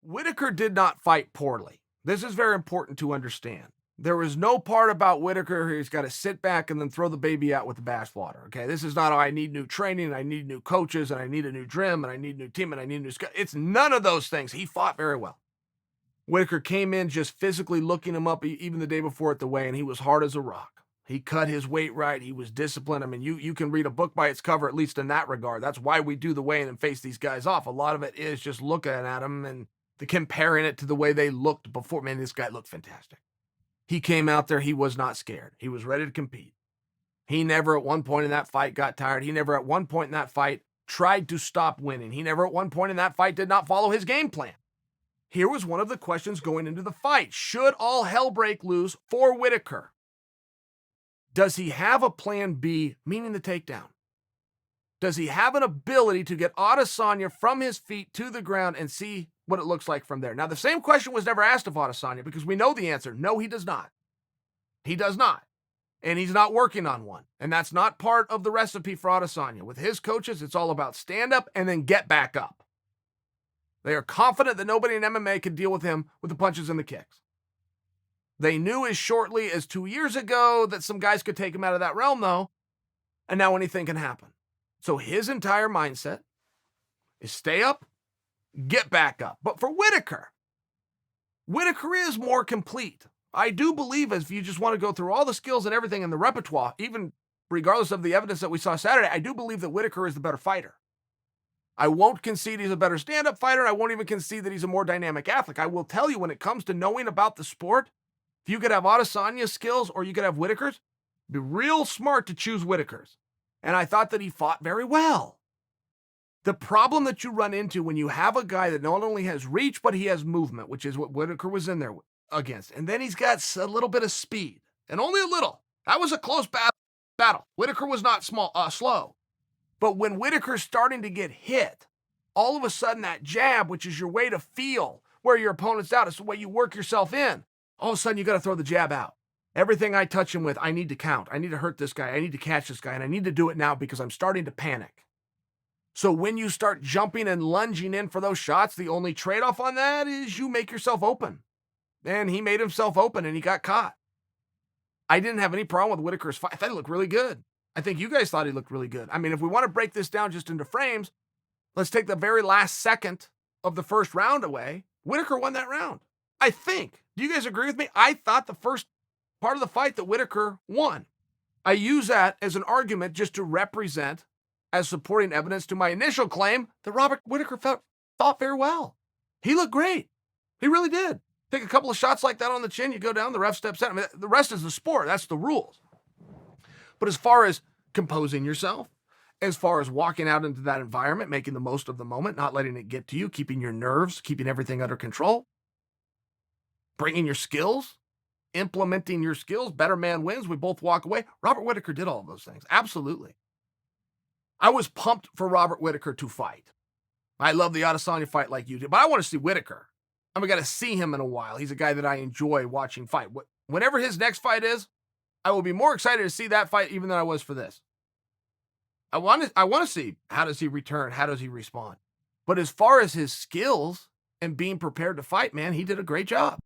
Whittaker did not fight poorly. This is very important to understand. There was no part about Whittaker he's got to sit back and then throw the baby out with the bathwater. Okay, this is not, oh, I need new training, I need new coaches, and I need a new gym, and I need a new team, and I need a new scout. It's none of those things. He fought very well. Whittaker came in just physically looking him up even the day before at the weigh, and he was hard as a rock. He cut his weight right. He was disciplined. I mean, you can read a book by its cover, at least in that regard. That's why we do the weigh-in and face these guys off. A lot of it is just looking at them and comparing it to the way they looked before. Man, this guy looked fantastic. He came out there. He was not scared. He was ready to compete. He never at one point in that fight got tired. He never at one point in that fight tried to stop winning. He never at one point in that fight did not follow his game plan. Here was one of the questions going into the fight. Should all hell break loose for Whittaker? Does he have a plan B, meaning the takedown? Does he have an ability to get Adesanya from his feet to the ground and see what it looks like from there? Now, the same question was never asked of Adesanya because we know the answer. No, he does not. He does not. And he's not working on one. And that's not part of the recipe for Adesanya. With his coaches, it's all about stand up and then get back up. They are confident that nobody in MMA can deal with him with the punches and the kicks. They knew as shortly as 2 years ago that some guys could take him out of that realm, though, and now anything can happen. So his entire mindset is stay up, get back up. But for Whittaker is more complete. I do believe if you just want to go through all the skills and everything in the repertoire, even regardless of the evidence that we saw Saturday, I do believe that Whittaker is the better fighter. I won't concede he's a better stand-up fighter. I won't even concede that he's a more dynamic athlete. I will tell you, when it comes to knowing about the sport, if you could have Adesanya's skills or you could have Whittaker's, it'd be real smart to choose Whittaker's. And I thought that he fought very well. The problem that you run into when you have a guy that not only has reach, but he has movement, which is what Whittaker was in there against. And then he's got a little bit of speed, and only a little. That was a close battle. Whittaker was not slow. But when Whittaker's starting to get hit, all of a sudden that jab, which is your way to feel where your opponent's out, it's the way you work yourself in. All of a sudden you got to throw the jab out. Everything I touch him with, I need to count. I need to hurt this guy. I need to catch this guy. And I need to do it now because I'm starting to panic. So when you start jumping and lunging in for those shots, the only trade-off on that is you make yourself open. And he made himself open and he got caught. I didn't have any problem with Whittaker's fight. I thought he looked really good. I think you guys thought he looked really good. I mean, if we want to break this down just into frames, let's take the very last second of the first round away. Whittaker won that round. I think. Do you guys agree with me? I thought the first part of the fight that Whittaker won. I use that as an argument just to represent as supporting evidence to my initial claim that Robert Whittaker fought very well. He looked great. He really did. Take a couple of shots like that on the chin, you go down, the ref steps out. I mean, the rest is the sport. That's the rules. But as far as composing yourself, as far as walking out into that environment, making the most of the moment, not letting it get to you, keeping your nerves, keeping everything under control, bringing your skills, implementing your skills, better man wins, we both walk away. Robert Whittaker did all of those things. Absolutely. I was pumped for Robert Whittaker to fight. I love the Adesanya fight like you did, but I want to see Whittaker. I'm going to see him in a while. He's a guy that I enjoy watching fight. Whenever his next fight is, I will be more excited to see that fight even than I was for this. I want to see, how does he return? How does he respond? But as far as his skills and being prepared to fight, man, he did a great job.